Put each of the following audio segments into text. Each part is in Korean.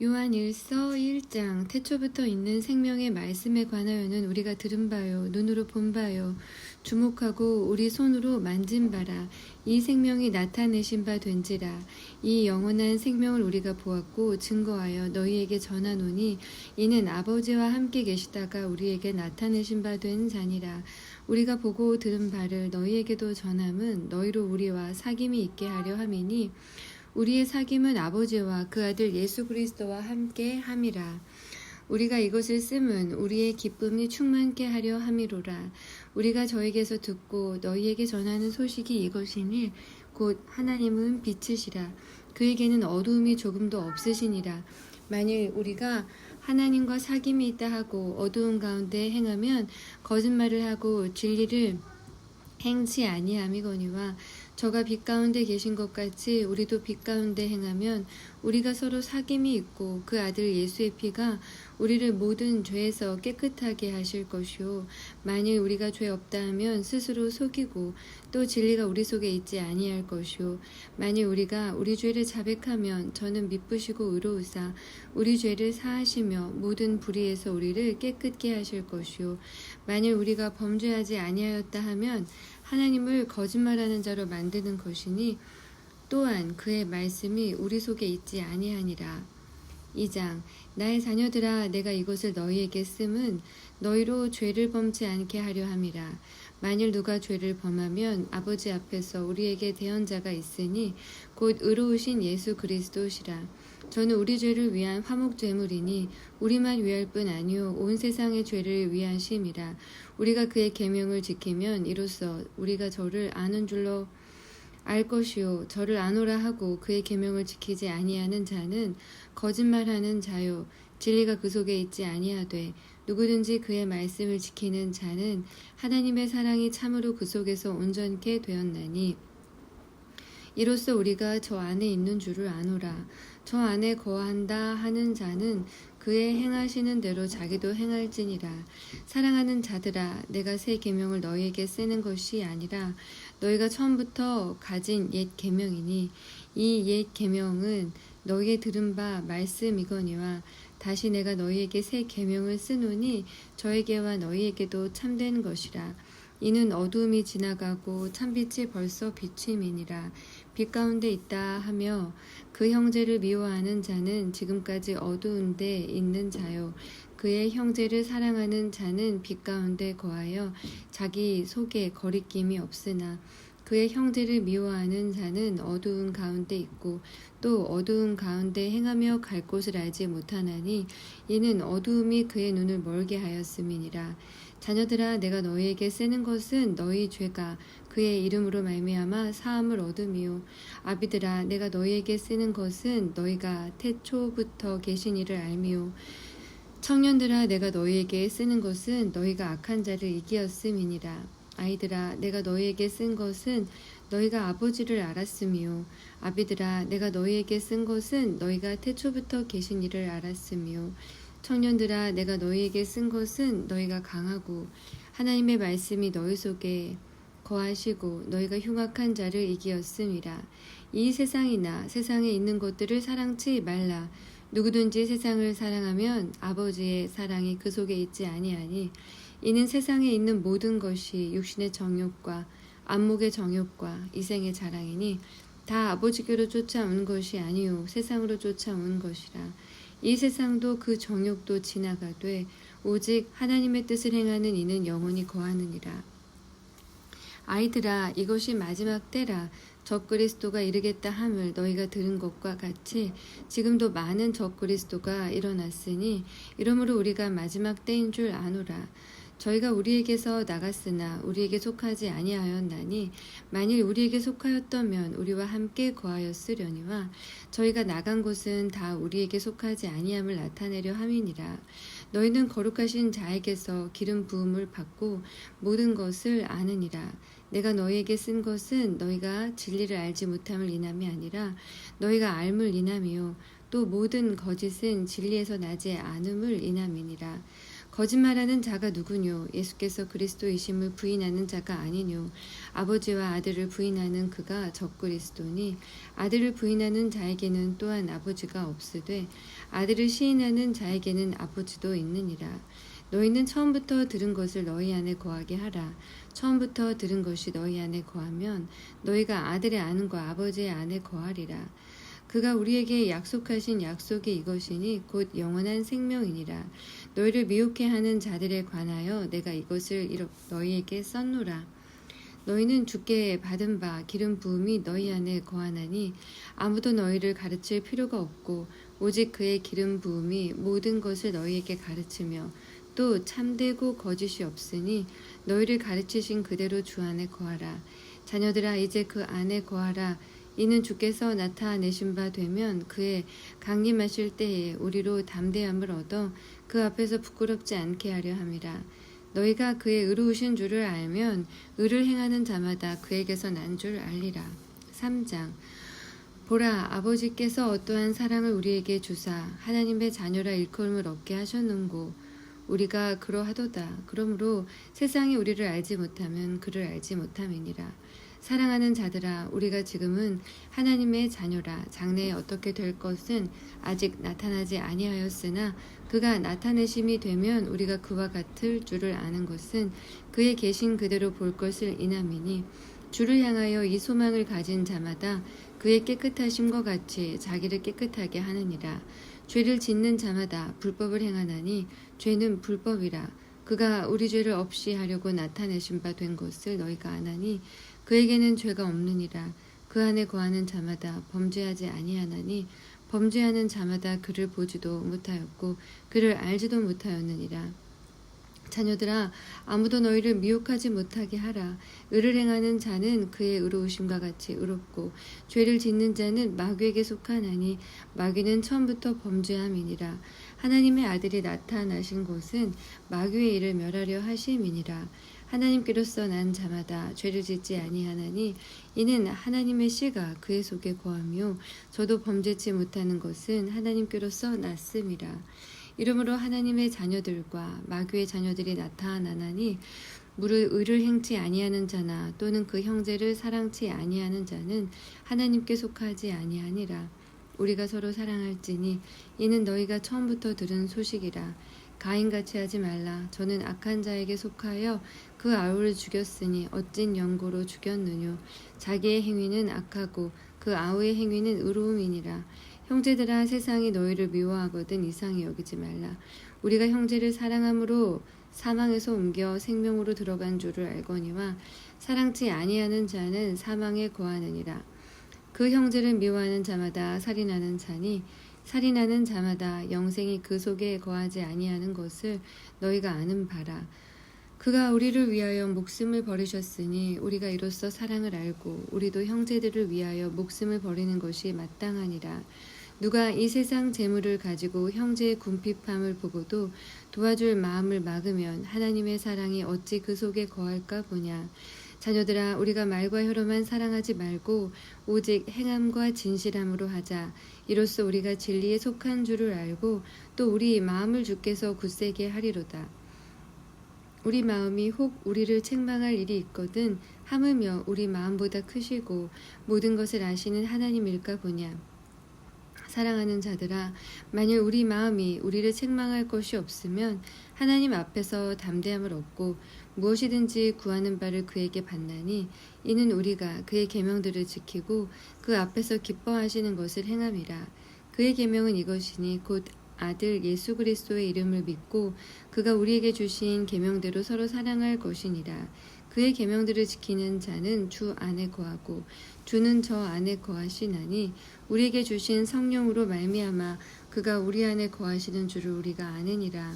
요한일서 1장 태초부터 있는 생명의 말씀에 관하여는 우리가 들은 바요 눈으로 본 바요 주목하고 우리 손으로 만진 바라 이 생명이 나타내신 바 된지라. 이 영원한 생명을 우리가 보았고 증거하여 너희에게 전하노니 이는 아버지와 함께 계시다가 우리에게 나타내신 바 된 자니라. 우리가 보고 들은 바를 너희에게도 전함은 너희로 우리와 사귐이 있게 하려 함이니 우리의 사귐은 아버지와 그 아들 예수 그리스도와 함께 함이라. 우리가 이것을 씀은 우리의 기쁨이 충만케 하려 함이로라. 우리가 저에게서 듣고 너희에게 전하는 소식이 이것이니 곧 하나님은 빛이시라. 그에게는 어두움이 조금도 없으시니라. 만일 우리가 하나님과 사귐이 있다 하고 어두운 가운데 행하면 거짓말을 하고 진리를 행치 아니함이거니와 저가 빛 가운데 계신 것 같이 우리도 빛 가운데 행하면 우리가 서로 사귐이 있고 그 아들 예수의 피가 우리를 모든 죄에서 깨끗하게 하실 것이요 만일 우리가 죄 없다 하면 스스로 속이고 또 진리가 우리 속에 있지 아니할 것이요 만일 우리가 우리 죄를 자백하면 저는 미쁘시고 의로우사 우리 죄를 사하시며 모든 불의에서 우리를 깨끗게 하실 것이요 만일 우리가 범죄하지 아니하였다 하면 하나님을 거짓말하는 자로 만드는 것이니 또한 그의 말씀이 우리 속에 있지 아니하니라. 2장 나의 자녀들아 내가 이것을 너희에게 씀은 너희로 죄를 범치 않게 하려 함이라. 만일 누가 죄를 범하면 아버지 앞에서 우리에게 대언자가 있으니 곧 의로우신 예수 그리스도시라. 저는 우리 죄를 위한 화목제물이니 우리만 위할 뿐 아니요 온 세상의 죄를 위한 심이라. 우리가 그의 계명을 지키면 이로써 우리가 저를 아는 줄로 알 것이요 저를 아노라 하고 그의 계명을 지키지 아니하는 자는 거짓말하는 자요 진리가 그 속에 있지 아니하되 누구든지 그의 말씀을 지키는 자는 하나님의 사랑이 참으로 그 속에서 온전케 되었나니 이로써 우리가 저 안에 있는 줄을 아노라. 저 안에 거한다 하는 자는 그의 행하시는 대로 자기도 행할지니라. 사랑하는 자들아 내가 새 계명을 너희에게 쓰는 것이 아니라 너희가 처음부터 가진 옛 계명이니 이 옛 계명은 너희의 들은 바 말씀이거니와 다시 내가 너희에게 새 계명을 쓰노니 저에게와 너희에게도 참된 것이라. 이는 어두움이 지나가고 참빛이 벌써 비침이니라. 빛 가운데 있다 하며 그 형제를 미워하는 자는 지금까지 어두운 데 있는 자요 그의 형제를 사랑하는 자는 빛 가운데 거하여 자기 속에 거리낌이 없으나 그의 형제를 미워하는 자는 어두운 가운데 있고 또 어두운 가운데 행하며 갈 곳을 알지 못하나니 이는 어두움이 그의 눈을 멀게 하였음이니라. 자녀들아 내가 너희에게 쓰는 것은 너희 죄가 그의 이름으로 말미암아 사함을 얻음이요 아비들아 내가 너희에게 쓰는 것은 너희가 태초부터 계신 이를 알미요 청년들아 내가 너희에게 쓰는 것은 너희가 악한 자를 이기었음이니라. 아이들아 내가 너희에게 쓴 것은 너희가 아버지를 알았음이요 아비들아 내가 너희에게 쓴 것은 너희가 태초부터 계신 이를 알았음이요 청년들아 내가 너희에게 쓴 것은 너희가 강하고 하나님의 말씀이 너희 속에 거하시고 너희가 흉악한 자를 이기었음이라. 이 세상이나 세상에 있는 것들을 사랑치 말라. 누구든지 세상을 사랑하면 아버지의 사랑이 그 속에 있지 아니하니 이는 세상에 있는 모든 것이 육신의 정욕과 안목의 정욕과 이생의 자랑이니 다 아버지께로 쫓아온 것이 아니요 세상으로 쫓아온 것이라. 이 세상도 그 정욕도 지나가되 오직 하나님의 뜻을 행하는 이는 영원히 거하느니라. 아이들아 이것이 마지막 때라. 적그리스도가 이르겠다 함을 너희가 들은 것과 같이 지금도 많은 적그리스도가 일어났으니 이러므로 우리가 마지막 때인 줄 아노라. 저희가 우리에게서 나갔으나 우리에게 속하지 아니하였나니 만일 우리에게 속하였다면 우리와 함께 거하였으려니와 저희가 나간 곳은 다 우리에게 속하지 아니함을 나타내려 함이니라. 너희는 거룩하신 자에게서 기름 부음을 받고 모든 것을 아느니라. 내가 너희에게 쓴 것은 너희가 진리를 알지 못함을 인함이 아니라 너희가 알물 인함이요 또 모든 거짓은 진리에서 나지 않음을 인함이니라. 거짓말하는 자가 누구뇨? 예수께서 그리스도이심을 부인하는 자가 아니뇨? 아버지와 아들을 부인하는 그가 적그리스도니 아들을 부인하는 자에게는 또한 아버지가 없으되 아들을 시인하는 자에게는 아버지도 있느니라. 너희는 처음부터 들은 것을 너희 안에 거하게 하라. 처음부터 들은 것이 너희 안에 거하면 너희가 아들의 안과 아버지의 안에 거하리라. 그가 우리에게 약속하신 약속이 이것이니 곧 영원한 생명이니라. 너희를 미혹해 하는 자들에 관하여 내가 이것을 너희에게 썼노라. 너희는 주께 받은 바 기름 부음이 너희 안에 거하나니 아무도 너희를 가르칠 필요가 없고 오직 그의 기름 부음이 모든 것을 너희에게 가르치며 또 참되고 거짓이 없으니 너희를 가르치신 그대로 주 안에 거하라. 자녀들아 이제 그 안에 거하라. 이는 주께서 나타내신 바 되면 그의 강림하실 때에 우리로 담대함을 얻어 그 앞에서 부끄럽지 않게 하려 함이라. 너희가 그의 의로우신 줄을 알면 의를 행하는 자마다 그에게서 난 줄 알리라. 3장 보라 아버지께서 어떠한 사랑을 우리에게 주사 하나님의 자녀라 일컬음을 얻게 하셨는고 우리가 그러하도다. 그러므로 세상이 우리를 알지 못하면 그를 알지 못함이니라. 사랑하는 자들아 우리가 지금은 하나님의 자녀라. 장래에 어떻게 될 것은 아직 나타나지 아니하였으나 그가 나타내심이 되면 우리가 그와 같을 줄을 아는 것은 그의 계신 그대로 볼 것을 인함이니 주를 향하여 이 소망을 가진 자마다 그의 깨끗하심과 같이 자기를 깨끗하게 하느니라. 죄를 짓는 자마다 불법을 행하나니 죄는 불법이라. 그가 우리 죄를 없이 하려고 나타내신 바 된 것을 너희가 아나니 그에게는 죄가 없느니라. 그 안에 거하는 자마다 범죄하지 아니하나니 범죄하는 자마다 그를 보지도 못하였고 그를 알지도 못하였느니라. 자녀들아 아무도 너희를 미혹하지 못하게 하라. 의를 행하는 자는 그의 의로우심과 같이 의롭고 죄를 짓는 자는 마귀에게 속하나니 마귀는 처음부터 범죄함이니라. 하나님의 아들이 나타나신 것은 마귀의 일을 멸하려 하심이니라. 하나님께로서 난 자마다 죄를 짓지 아니하나니 이는 하나님의 씨가 그의 속에 거하며 저도 범죄치 못하는 것은 하나님께로서 났음이라. 이러므로 하나님의 자녀들과 마귀의 자녀들이 나타나나니 무릇 의를 행치 아니하는 자나 또는 그 형제를 사랑치 아니하는 자는 하나님께 속하지 아니하니라. 우리가 서로 사랑할지니 이는 너희가 처음부터 들은 소식이라. 가인같이 하지 말라. 저는 악한 자에게 속하여 그 아우를 죽였으니 어찐 연고로 죽였느뇨. 자기의 행위는 악하고 그 아우의 행위는 의로움이니라. 형제들아 세상이 너희를 미워하거든 이상히 여기지 말라. 우리가 형제를 사랑함으로 사망에서 옮겨 생명으로 들어간 줄을 알거니와 사랑치 아니하는 자는 사망에 거하느니라. 그 형제를 미워하는 자마다 살인하는 자니 살인하는 자마다 영생이 그 속에 거하지 아니하는 것을 너희가 아는 바라. 그가 우리를 위하여 목숨을 버리셨으니 우리가 이로써 사랑을 알고 우리도 형제들을 위하여 목숨을 버리는 것이 마땅하니라. 누가 이 세상 재물을 가지고 형제의 궁핍함을 보고도 도와줄 마음을 막으면 하나님의 사랑이 어찌 그 속에 거할까 보냐. 자녀들아 우리가 말과 혀로만 사랑하지 말고 오직 행함과 진실함으로 하자. 이로써 우리가 진리에 속한 줄을 알고 또 우리 마음을 주께서 굳세게 하리로다. 우리 마음이 혹 우리를 책망할 일이 있거든 하물며 우리 마음보다 크시고 모든 것을 아시는 하나님일까 보냐. 사랑하는 자들아 만일 우리 마음이 우리를 책망할 것이 없으면 하나님 앞에서 담대함을 얻고 무엇이든지 구하는 바를 그에게 받나니 이는 우리가 그의 계명들을 지키고 그 앞에서 기뻐하시는 것을 행함이라. 그의 계명은 이것이니 곧 아들 예수 그리스도의 이름을 믿고 그가 우리에게 주신 계명대로 서로 사랑할 것이니라. 그의 계명들을 지키는 자는 주 안에 거하고 주는 저 안에 거하시나니 우리에게 주신 성령으로 말미암아 그가 우리 안에 거하시는 줄을 우리가 아느니라.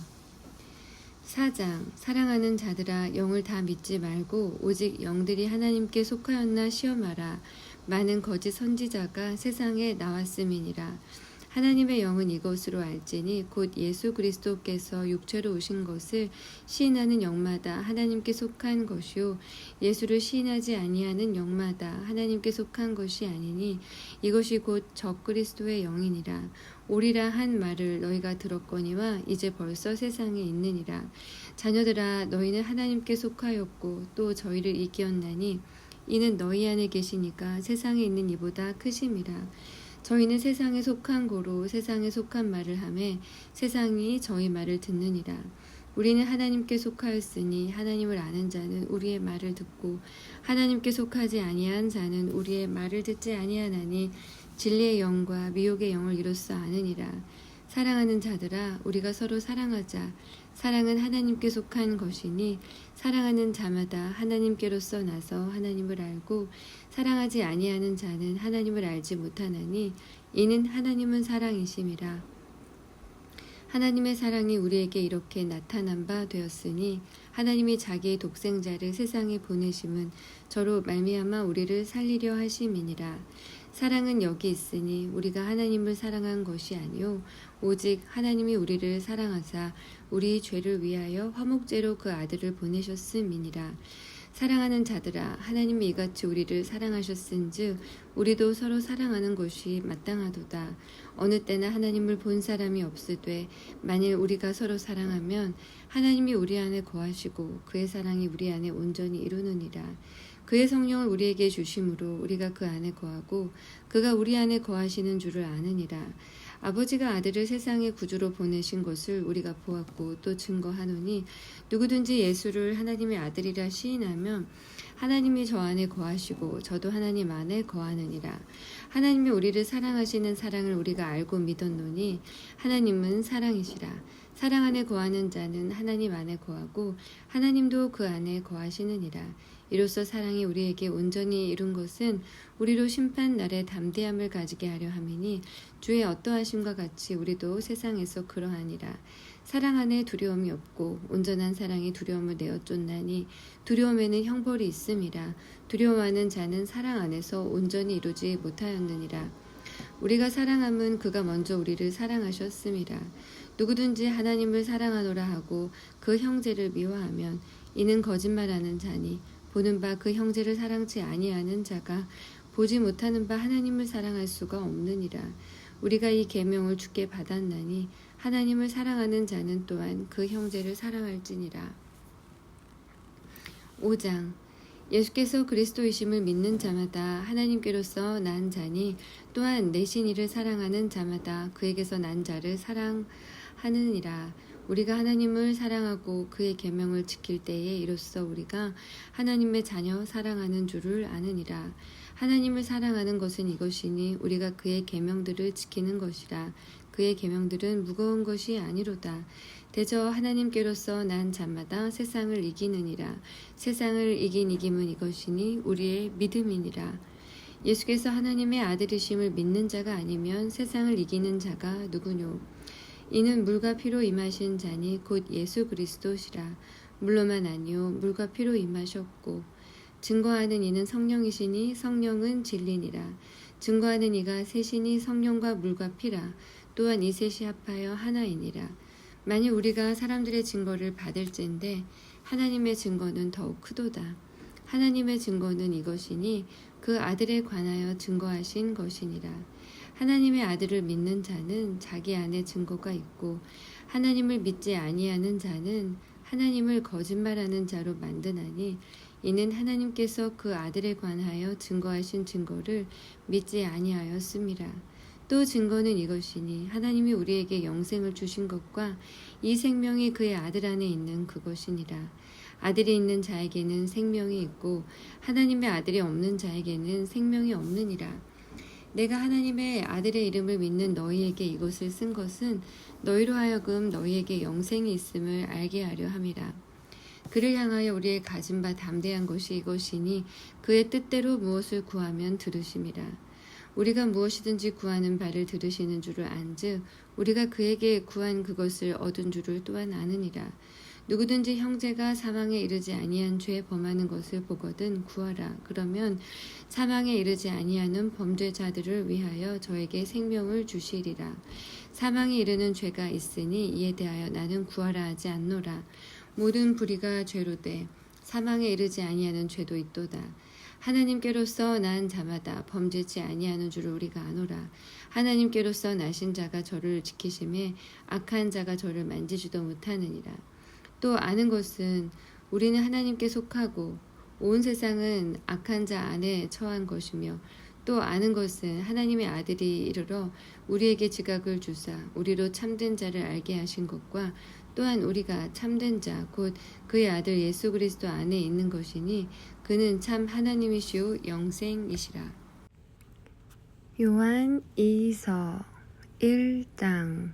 4장 사랑하는 자들아 영을 다 믿지 말고 오직 영들이 하나님께 속하였나 시험하라. 많은 거짓 선지자가 세상에 나왔음이니라. 하나님의 영은 이것으로 알지니 곧 예수 그리스도께서 육체로 오신 것을 시인하는 영마다 하나님께 속한 것이요 예수를 시인하지 아니하는 영마다 하나님께 속한 것이 아니니 이것이 곧 적그리스도의 영이니라. 오리라 한 말을 너희가 들었거니와 이제 벌써 세상에 있느니라. 자녀들아, 너희는 하나님께 속하였고 또 저희를 이기었나니 이는 너희 안에 계시니까 세상에 있는 이보다 크심이라. 저희는 세상에 속한 고로 세상에 속한 말을 하매 세상이 저희 말을 듣느니라. 우리는 하나님께 속하였으니 하나님을 아는 자는 우리의 말을 듣고 하나님께 속하지 아니한 자는 우리의 말을 듣지 아니하나니 진리의 영과 미혹의 영을 이로써 아느니라. 사랑하는 자들아, 우리가 서로 사랑하자. 사랑은 하나님께 속한 것이니 사랑하는 자마다 하나님께로서 나서 하나님을 알고 사랑하지 아니하는 자는 하나님을 알지 못하나니 이는 하나님은 사랑이심이라. 하나님의 사랑이 우리에게 이렇게 나타난 바 되었으니 하나님이 자기의 독생자를 세상에 보내심은 저로 말미암아 우리를 살리려 하심이니라. 사랑은 여기 있으니 우리가 하나님을 사랑한 것이 아니요 오직 하나님이 우리를 사랑하사 우리 죄를 위하여 화목제로 그 아들을 보내셨음이니라. 사랑하는 자들아, 하나님이 이같이 우리를 사랑하셨은즉 우리도 서로 사랑하는 것이 마땅하도다. 어느 때나 하나님을 본 사람이 없으되 만일 우리가 서로 사랑하면 하나님이 우리 안에 거하시고 그의 사랑이 우리 안에 온전히 이루느니라. 그의 성령을 우리에게 주심으로 우리가 그 안에 거하고 그가 우리 안에 거하시는 줄을 아느니라. 아버지가 아들을 세상의 구주로 보내신 것을 우리가 보았고 또 증거하노니 누구든지 예수를 하나님의 아들이라 시인하면 하나님이 저 안에 거하시고 저도 하나님 안에 거하느니라. 하나님이 우리를 사랑하시는 사랑을 우리가 알고 믿었노니 하나님은 사랑이시라. 사랑 안에 거하는 자는 하나님 안에 거하고 하나님도 그 안에 거하시느니라. 이로써 사랑이 우리에게 온전히 이룬 것은 우리로 심판 날에 담대함을 가지게 하려 함이니 주의 어떠하심과 같이 우리도 세상에서 그러하니라. 사랑 안에 두려움이 없고 온전한 사랑이 두려움을 내어 쫓나니 두려움에는 형벌이 있음이라. 두려워하는 자는 사랑 안에서 온전히 이루지 못하였느니라. 우리가 사랑함은 그가 먼저 우리를 사랑하셨음이라. 누구든지 하나님을 사랑하노라 하고 그 형제를 미워하면 이는 거짓말하는 자니 보는 바 그 형제를 사랑치 아니하는 자가 보지 못하는 바 하나님을 사랑할 수가 없느니라. 우리가 이 계명을 주께 받았나니 하나님을 사랑하는 자는 또한 그 형제를 사랑할지니라. 5장. 예수께서 그리스도이심을 믿는 자마다 하나님께로서 난 자니 또한 내신 이를 사랑하는 자마다 그에게서 난 자를 사랑하느니라. 우리가 하나님을 사랑하고 그의 계명을 지킬 때에 이로써 우리가 하나님의 자녀 사랑하는 줄을 아느니라. 하나님을 사랑하는 것은 이것이니 우리가 그의 계명들을 지키는 것이라. 그의 계명들은 무거운 것이 아니로다. 대저 하나님께로서 난 자마다 세상을 이기느니라. 세상을 이긴 이김은 이것이니 우리의 믿음이니라. 예수께서 하나님의 아들이심을 믿는 자가 아니면 세상을 이기는 자가 누구뇨? 이는 물과 피로 임하신 자니 곧 예수 그리스도시라. 물로만 아니요 물과 피로 임하셨고 증거하는 이는 성령이시니 성령은 진리니라. 증거하는 이가 셋이니 성령과 물과 피라. 또한 이 셋이 합하여 하나이니라. 만일 우리가 사람들의 증거를 받을진대 하나님의 증거는 더욱 크도다. 하나님의 증거는 이것이니 그 아들에 관하여 증거하신 것이니라. 하나님의 아들을 믿는 자는 자기 안에 증거가 있고 하나님을 믿지 아니하는 자는 하나님을 거짓말하는 자로 만드나니 이는 하나님께서 그 아들에 관하여 증거하신 증거를 믿지 아니하였음이라. 또 증거는 이것이니 하나님이 우리에게 영생을 주신 것과 이 생명이 그의 아들 안에 있는 그것이니라. 아들이 있는 자에게는 생명이 있고 하나님의 아들이 없는 자에게는 생명이 없느니라. 내가 하나님의 아들의 이름을 믿는 너희에게 이것을 쓴 것은 너희로 하여금 너희에게 영생이 있음을 알게 하려 함이라. 그를 향하여 우리의 가진 바 담대한 것이 이것이니 그의 뜻대로 무엇을 구하면 들으심이라. 우리가 무엇이든지 구하는 바를 들으시는 줄을 안즉 우리가 그에게 구한 그것을 얻은 줄을 또한 아느니라. 누구든지 형제가 사망에 이르지 아니한 죄 범하는 것을 보거든 구하라. 그러면 사망에 이르지 아니하는 범죄자들을 위하여 저에게 생명을 주시리라. 사망에 이르는 죄가 있으니 이에 대하여 나는 구하라 하지 않노라. 모든 불의가 죄로 돼 사망에 이르지 아니하는 죄도 있도다. 하나님께로서 난 자마다 범죄치 아니하는 줄을 우리가 아노라. 하나님께로서 나신 자가 저를 지키심에 악한 자가 저를 만지지도 못하느니라. 또 아는 것은 우리는 하나님께 속하고 온 세상은 악한 자 안에 처한 것이며, 또 아는 것은 하나님의 아들이 이르러 우리에게 지각을 주사 우리로 참된 자를 알게 하신 것과, 또한 우리가 참된 자 곧 그의 아들 예수 그리스도 안에 있는 것이니 그는 참 하나님이시오 영생이시라. 요한 2서 1장.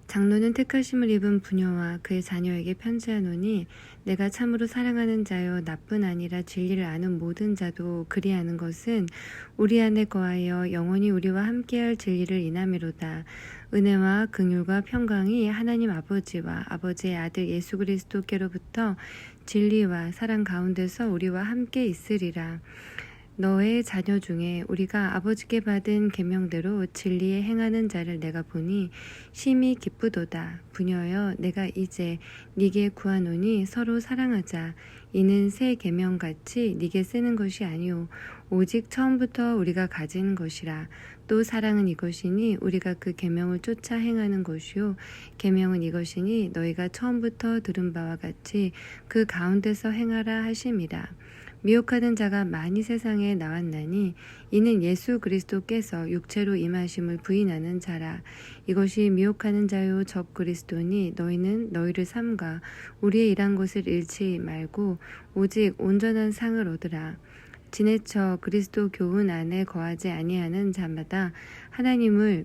장로는 택하심을 입은 부녀와 그의 자녀에게 편지하노니, 내가 참으로 사랑하는 자여 나뿐 아니라 진리를 아는 모든 자도 그리하는 것은 우리 안에 거하여 영원히 우리와 함께할 진리를 인함이로다. 은혜와 긍휼과 평강이 하나님 아버지와 아버지의 아들 예수 그리스도께로부터 진리와 사랑 가운데서 우리와 함께 있으리라. 너의 자녀 중에 우리가 아버지께 받은 계명대로 진리에 행하는 자를 내가 보니 심히 기쁘도다. 부녀여, 내가 이제 네게 구하노니 서로 사랑하자. 이는 새 계명같이 네게 쓰는 것이 아니오 오직 처음부터 우리가 가진 것이라. 또 사랑은 이것이니 우리가 그 계명을 쫓아 행하는 것이요 계명은 이것이니 너희가 처음부터 들은 바와 같이 그 가운데서 행하라 하심이라. 미혹하는 자가 많이 세상에 나왔나니 이는 예수 그리스도께서 육체로 임하심을 부인하는 자라. 이것이 미혹하는 자요 적 그리스도니, 너희는 너희를 삼가 우리의 일한 것을 잃지 말고 오직 온전한 상을 얻으라. 지내쳐 그리스도 교훈 안에 거하지 아니하는 자마다 하나님을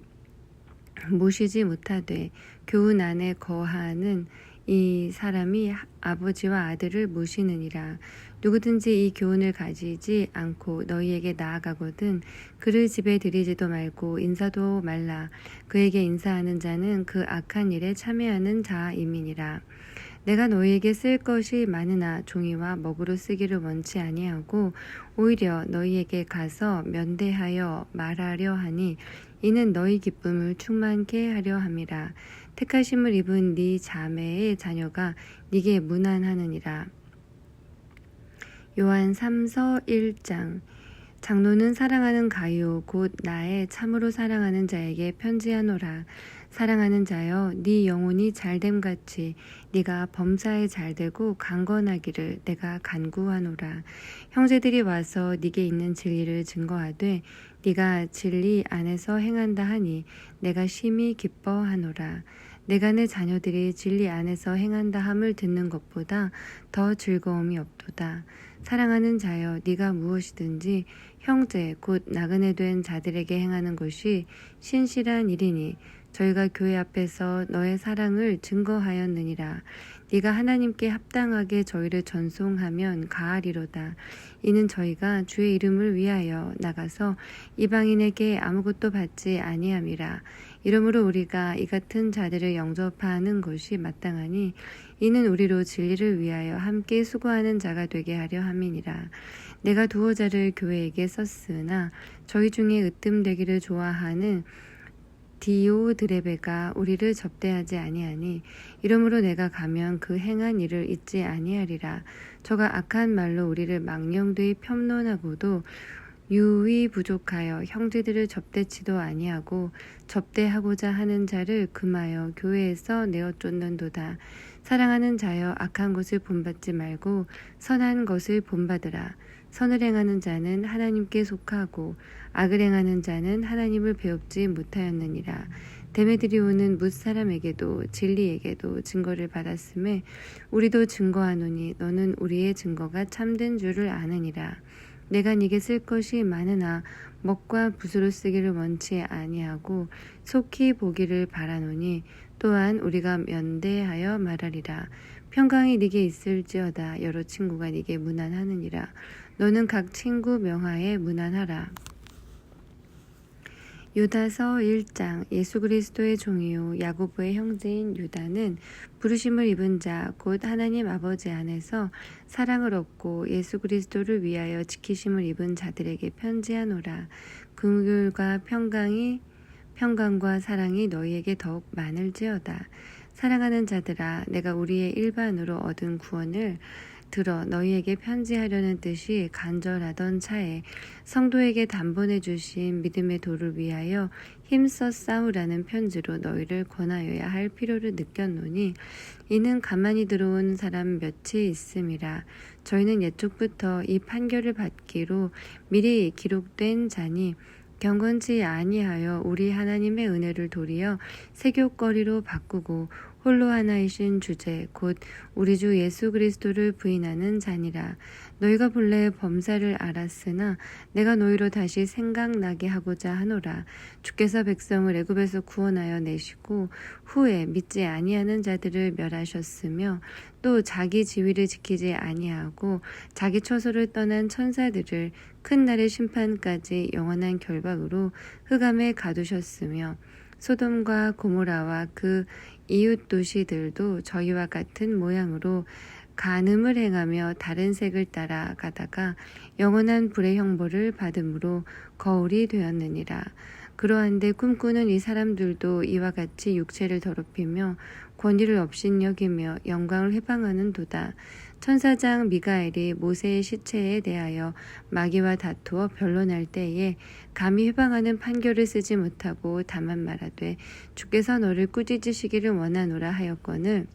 모시지 못하되, 교훈 안에 거하는 이 사람이 아버지와 아들을 모시느니라. 누구든지 이 교훈을 가지지 않고 너희에게 나아가거든 그를 집에 들이지도 말고 인사도 말라. 그에게 인사하는 자는 그 악한 일에 참여하는 자임이니라. 내가 너희에게 쓸 것이 많으나 종이와 먹으로 쓰기를 원치 아니하고 오히려 너희에게 가서 면대하여 말하려 하니, 이는 너희 기쁨을 충만케 하려 함이라. 택하심을 입은 네 자매의 자녀가 네게 문안하느니라. 요한 3서 1장. 장로는 사랑하는 가요 곧 나의 참으로 사랑하는 자에게 편지하노라. 사랑하는 자여, 네 영혼이 잘됨같이 네가 범사에 잘되고 강건하기를 내가 간구하노라. 형제들이 와서 네게 있는 진리를 증거하되 네가 진리 안에서 행한다 하니 내가 심히 기뻐하노라. 내가 내 자녀들이 진리 안에서 행한다 함을 듣는 것보다 더 즐거움이 없도다. 사랑하는 자여, 네가 무엇이든지 형제 곧 나그네 된 자들에게 행하는 것이 신실한 일이니 저희가 교회 앞에서 너의 사랑을 증거하였느니라. 네가 하나님께 합당하게 저희를 전송하면 가하리로다. 이는 저희가 주의 이름을 위하여 나가서 이방인에게 아무것도 받지 아니함이라. 이러므로 우리가 이 같은 자들을 영접하는 것이 마땅하니, 이는 우리로 진리를 위하여 함께 수고하는 자가 되게 하려 함이니라. 내가 두어 자를 교회에게 썼으나 저희 중에 으뜸되기를 좋아하는 디오드레베가 우리를 접대하지 아니하니, 이러므로 내가 가면 그 행한 일을 잊지 아니하리라. 저가 악한 말로 우리를 망령되이 폄론하고도 유위 부족하여 형제들을 접대치도 아니하고 접대하고자 하는 자를 금하여 교회에서 내어 쫓는도다. 사랑하는 자여, 악한 것을 본받지 말고 선한 것을 본받으라. 선을 행하는 자는 하나님께 속하고 악을 행하는 자는 하나님을 배웁지 못하였느니라. 데메드리오는 뭇 사람에게도 진리에게도 증거를 받았음에 우리도 증거하노니 너는 우리의 증거가 참된 줄을 아느니라. 내가 네게 쓸 것이 많으나 먹과 붓으로 쓰기를 원치 아니하고 속히 보기를 바라노니, 또한 우리가 면대하여 말하리라. 평강이 네게 있을지어다. 여러 친구가 네게 문안하느니라. 너는 각 친구 명하에 문안하라. 유다서 1장. 예수 그리스도의 종이요 야고보의 형제인 유다는 부르심을 입은 자 곧 하나님 아버지 안에서 사랑을 얻고 예수 그리스도를 위하여 지키심을 입은 자들에게 편지하노라. 긍휼과 평강과 사랑이 너희에게 더욱 많을지어다. 사랑하는 자들아, 내가 우리의 일반으로 얻은 구원을 들어 너희에게 편지하려는 뜻이 간절하던 차에 성도에게 단번에 주신 믿음의 도를 위하여 힘써 싸우라는 편지로 너희를 권하여야 할 필요를 느꼈노니 이는 가만히 들어온 사람 몇이 있음이라. 저희는 옛적부터 이 판결을 받기로 미리 기록된 자니 경건치 아니하여 우리 하나님의 은혜를 도리어 세교거리로 바꾸고 홀로 하나이신 주제 곧 우리 주 예수 그리스도를 부인하는 자니라. 너희가 본래 범사를 알았으나 내가 너희로 다시 생각나게 하고자 하노라. 주께서 백성을 애굽에서 구원하여 내시고 후에 믿지 아니하는 자들을 멸하셨으며 또 자기 지위를 지키지 아니하고 자기 처소를 떠난 천사들을 큰 날의 심판까지 영원한 결박으로 흑암에 가두셨으며 소돔과 고모라와 그 이웃 도시들도 저희와 같은 모양으로 간음을 행하며 다른 색을 따라 가다가 영원한 불의 형벌을 받음으로 거울이 되었느니라. 그러한데 꿈꾸는 이 사람들도 이와 같이 육체를 더럽히며 권위를 업신여기며 영광을 회방하는 도다. 천사장 미가엘이 모세의 시체에 대하여 마귀와 다투어 변론할 때에 감히 회방하는 판결을 쓰지 못하고 다만 말하되 주께서 너를 꾸짖으시기를 원하노라 하였거늘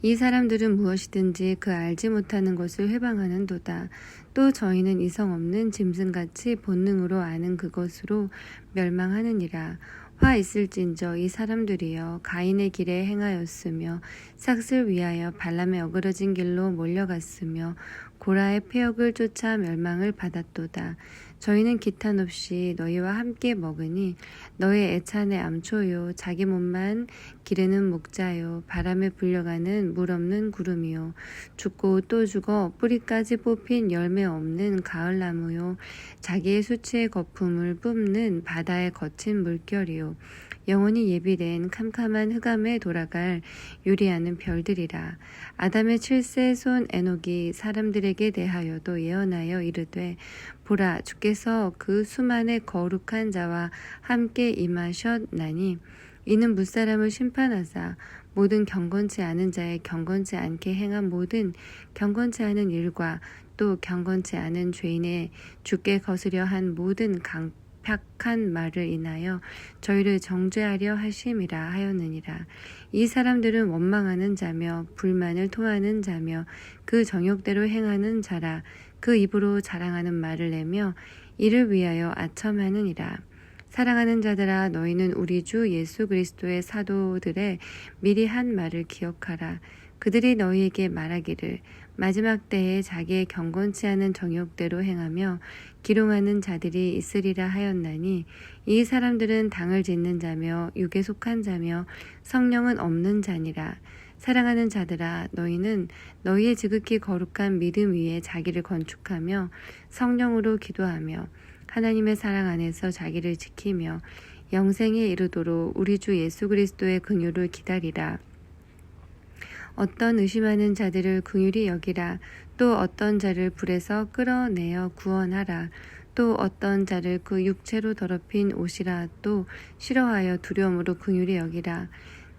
이 사람들은 무엇이든지 그 알지 못하는 것을 회방하는 도다. 또 저희는 이성 없는 짐승같이 본능으로 아는 그것으로 멸망하느니라. 화 있을진저 이 사람들이여 가인의 길에 행하였으며 삭슬 위하여 발람의 어그러진 길로 몰려갔으며 고라의 폐역을 쫓아 멸망을 받았도다. 저희는 기탄 없이 너희와 함께 먹으니 너의 애찬의 암초요 자기 몸만 기르는 목자요 바람에 불려가는 물 없는 구름이요 죽고 또 죽어 뿌리까지 뽑힌 열매 없는 가을나무요 자기의 수치의 거품을 뿜는 바다의 거친 물결이요 영원히 예비된 캄캄한 흑암에 돌아갈 유리하는 별들이라. 아담의 7세 손 에녹이 사람들에게 대하여도 예언하여 이르되 보라 주께서 그 수만의 거룩한 자와 함께 임하셨나니 이는 무사람을 심판하사 모든 경건치 않은 자의 경건치 않게 행한 모든 경건치 않은 일과 또 경건치 않은 죄인의 주께 거스려 한 모든 강팍한 말을 인하여 저희를 정죄하려 하심이라 하였느니라. 이 사람들은 원망하는 자며 불만을 토하는 자며 그 정욕대로 행하는 자라. 그 입으로 자랑하는 말을 내며 이를 위하여 아첨하느니라. 사랑하는 자들아 너희는 우리 주 예수 그리스도의 사도들의 미리 한 말을 기억하라. 그들이 너희에게 말하기를 마지막 때에 자기의 경건치 않은 정욕대로 행하며 기롱하는 자들이 있으리라 하였나니 이 사람들은 당을 짓는 자며 육에 속한 자며 성령은 없는 자니라. 사랑하는 자들아 너희는 너희의 지극히 거룩한 믿음 위에 자기를 건축하며 성령으로 기도하며 하나님의 사랑 안에서 자기를 지키며 영생에 이르도록 우리 주 예수 그리스도의 긍휼을 기다리라. 어떤 의심하는 자들을 긍휼히 여기라. 또 어떤 자를 불에서 끌어내어 구원하라. 또 어떤 자를 그 육체로 더럽힌 옷이라 또 싫어하여 두려움으로 긍휼히 여기라.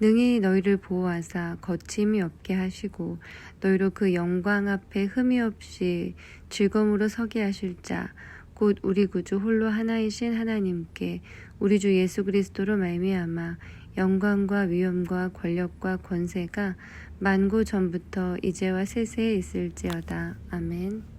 능히 너희를 보호하사 거침이 없게 하시고 너희로 그 영광 앞에 흠이 없이 즐거움으로 서게 하실 자 곧 우리 구주 홀로 하나이신 하나님께 우리 주 예수 그리스도로 말미암아 영광과 위엄과 권력과 권세가 만고 전부터 이제와 세세에 있을지어다. 아멘.